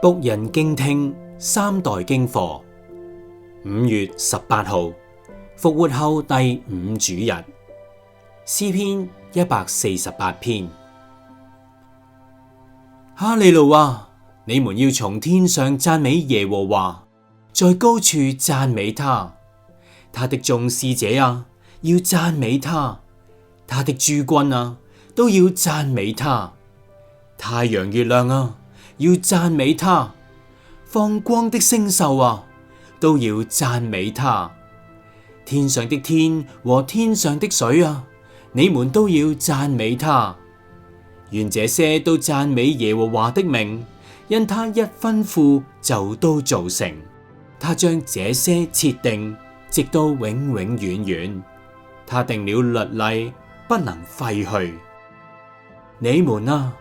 僕人敬聽三代經課，5月18號，復活後第5主日，詩篇148篇。哈利路亞！你們要從天上讚美耶和華，在高處讚美他。他的眾使者啊，要讚美他；他的諸軍啊，都要讚美他。太陽月亮啊，要讚美他；放光的星宿啊，都要讚美他。天上的天和天上的水啊，你們都要讚美他。願這些都讚美耶和華的名，因他一吩咐就都造成。他將這些設定，直到永永遠遠。他定了律例，不能廢去。你們啊，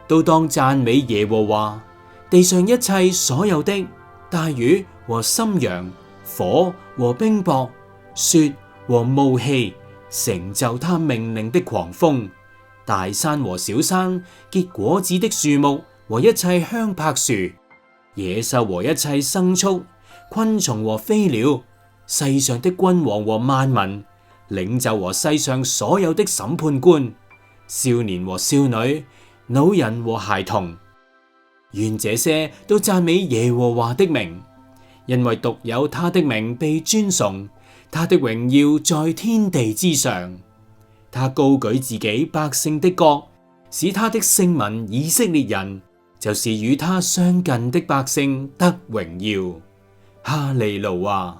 都當讚美耶和華。地上一切所有的，大魚和深洋，火和冰雹，雪和霧氣，成就他命令的狂風，大山和小山，結果子的樹木和一切香柏樹，野獸和一切牲畜，昆蟲和飛鳥，世上的君王和萬民，領袖和世上所有的審判官，少年和少女，老人和孩童。願這些都讚美耶和華的名，因為獨有他的名被尊崇，他的榮耀在天地之上。他高舉自己百姓的角，使他的聖民以色列人，就是與他相近的百姓得榮耀。哈利路亞！